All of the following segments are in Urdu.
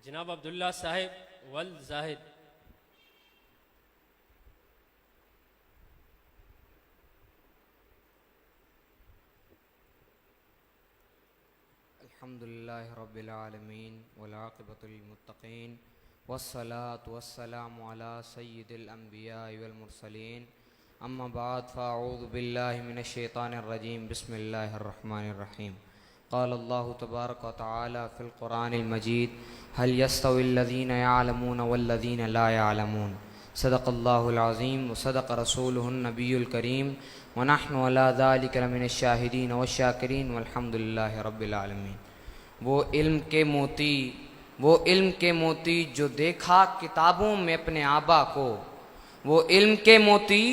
جناب عبداللہ صاحب ولد زاہد. الحمد للہ رب العالمین والعاقبۃ للمتقین والصلاة والسلام علی سید الانبیاء والمرسلین اما بعد فاعوذ باللہ من الشیطان الرجیم بسم اللہ الرحمن الرحیم. قال اللہ تبارک وتعالی فی القرآن المجید هل يستوي الذین يعلمون والذین لا يعلمون. صدق اللہ العظیم وصدق رسولہ النبی الکریم ونحن علی ذلک لمن الشاہدین والشاکرین والحمد للہ رب العالمین. وہ علم کے موتی جو دیکھا کتابوں میں اپنے آبا کو، وہ علم کے موتی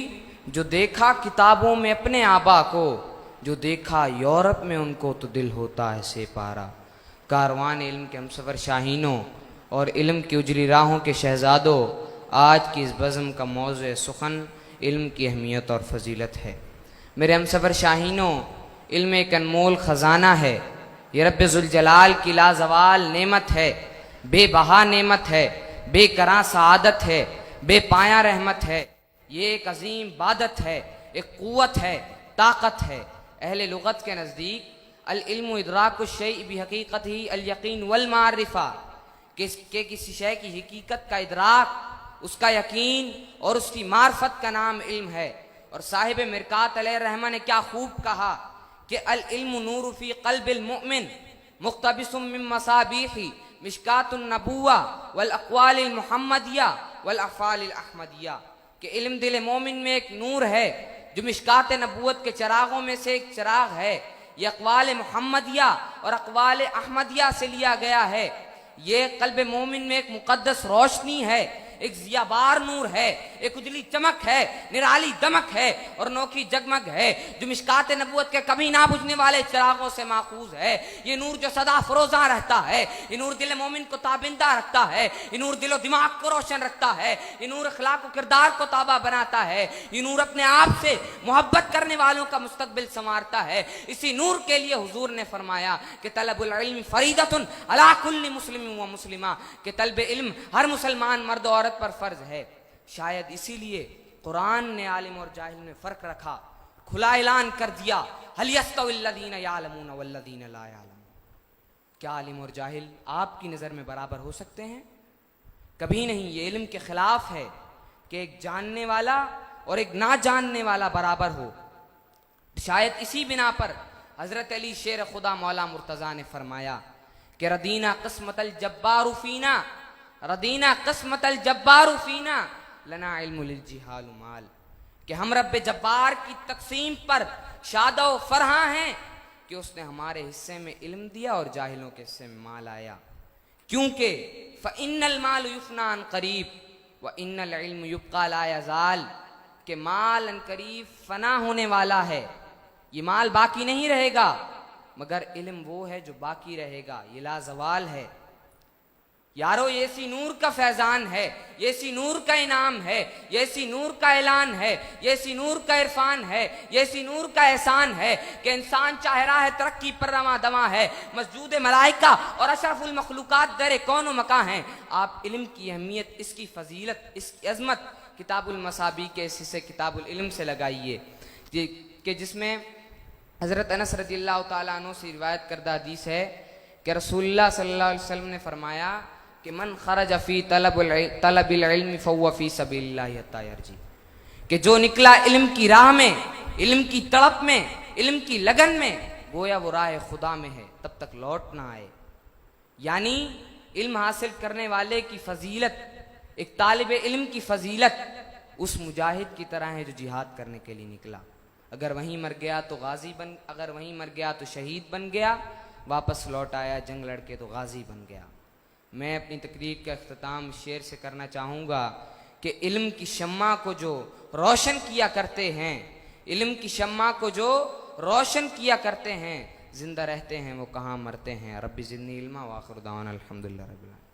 جو دیکھا کتابوں میں اپنے آبا کو، جو دیکھا یورپ میں ان کو تو دل ہوتا ہے سے پارا. کاروان علم کے ہمسفر شاہینوں اور علم کی اجری راہوں کے شہزادوں، آج کی اس بزم کا موضوع سخن علم کی اہمیت اور فضیلت ہے. میرے ہمسفر شاہینوں، علم ایک انمول خزانہ ہے. یہ رب ذوالجلال کی لازوال نعمت ہے، بے بہا نعمت ہے، بے کراں سعادت ہے، بے پایاں رحمت ہے. یہ ایک عظیم عبادت ہے، ایک قوت ہے، طاقت ہے. اہل لغت کے نزدیک العلم ادراک الشیء بحقیقتہ الیقین والمعرفہ، کہ کسی شے کی حقیقت کا ادراک، اس کا یقین اور اس کی معرفت کا نام علم ہے. اور صاحب مرقات علیہ الرحمہ نے کیا خوب کہا کہ العلم نور فی قلب المؤمن مقتبس من مصابیح مشکات النبوہ والاقوال المحمدیہ والافعال الاحمدیہ. کہ علم دل مومن میں ایک نور ہے جو مشکات نبوت کے چراغوں میں سے ایک چراغ ہے. یہ اقوال محمدیہ اور اقوال احمدیہ سے لیا گیا ہے. یہ قلب مومن میں ایک مقدس روشنی ہے، ایک ضیابار نور ہے، ایک اجلی چمک ہے، نرالی دمک ہے اور نوکی جگمگ ہے جو مشکات نبوت کے کبھی نہ بجھنے والے چراغوں سے ماخوذ ہے. یہ نور جو سدا فروزاں رہتا ہے، یہ نور دل مومن کو تابندہ رکھتا ہے، یہ نور دل و دماغ کو روشن رکھتا ہے، یہ نور اخلاق و کردار کو تابہ بناتا ہے، یہ نور اپنے آپ سے محبت کرنے والوں کا مستقبل سنوارتا ہے. اسی نور کے لیے حضور نے فرمایا کہ طلب العلم فریضۃ علی کل مسلم و مسلمہ، کہ طلب علم ہر مسلمان مرد و عورت پر فرض ہے. شاید اسی لیے قرآن نے عالم اور جاہل میں فرق رکھا، کھلا اعلان کر دیا هل يستوي الذين يعلمون والذين لا يعلمون. کیا عالم اور جاہل آپ کی نظر میں برابر ہو سکتے ہیں؟ کبھی نہیں. یہ علم کے خلاف ہے کہ ایک جاننے والا اور ایک نہ جاننے والا برابر ہو. شاید اسی بنا پر حضرت علی شیر خدا مولا مرتضیٰ نے فرمایا کہ ردینا قسمت الجبار فینا، ردینا قسمت الجبار فینا لنا علم للجہال مال. کہ ہم رب جبار کی تقسیم پر شاد و فرحاں ہیں کہ اس نے ہمارے حصے میں علم دیا اور جاہلوں کے حصے میں مال آیا. کیونکہ فإن المال یفنى عن قریب وإن العلم یبقى لا یزال، کہ مال ان قریب فنا ہونے والا ہے. یہ مال باقی نہیں رہے گا، مگر علم وہ ہے جو باقی رہے گا، یہ لا زوال ہے. یارو یہ اسی نور کا فیضان ہے، یہ اسی نور کا انعام ہے، یہ اسی نور کا اعلان ہے، یہ اسی نور کا عرفان ہے، یہ اسی نور کا احسان ہے کہ انسان چاہ رہا ہے ترقی پر رواں دواں ہے، مسجود ملائکہ اور اشرف المخلوقات در کون و مکاں ہیں. آپ علم کی اہمیت، اس کی فضیلت، اس کی عظمت کتاب المصابیح کے اس حصے کتاب العلم سے لگائیے، کہ جس میں حضرت انس رضی اللہ تعالیٰ عنہ سے روایت کردہ حدیث ہے کہ رسول اللہ صلی اللہ علیہ وسلم نے فرمایا کہ من خرج فی طلب العلم فهو فی سبیل اللہ حتی یرجع، کہ جو نکلا علم کی راہ میں، علم کی تڑپ میں، علم کی لگن میں، گویا وہ راہ خدا میں ہے تب تک لوٹ نہ آئے. یعنی علم حاصل کرنے والے کی فضیلت، ایک طالب علم کی فضیلت اس مجاہد کی طرح ہے جو جہاد کرنے کے لیے نکلا. اگر وہیں مر گیا تو غازی اگر وہیں مر گیا تو شہید بن گیا، واپس لوٹ آیا جنگ لڑ کے تو غازی بن گیا. میں اپنی تقریر کا اختتام شعر سے کرنا چاہوں گا کہ علم کی شمع کو جو روشن کیا کرتے ہیں، علم کی شمع کو جو روشن کیا کرتے ہیں، زندہ رہتے ہیں وہ کہاں مرتے ہیں. رب زدنی علما وآخر دعوانا الحمدللہ رب العالمین.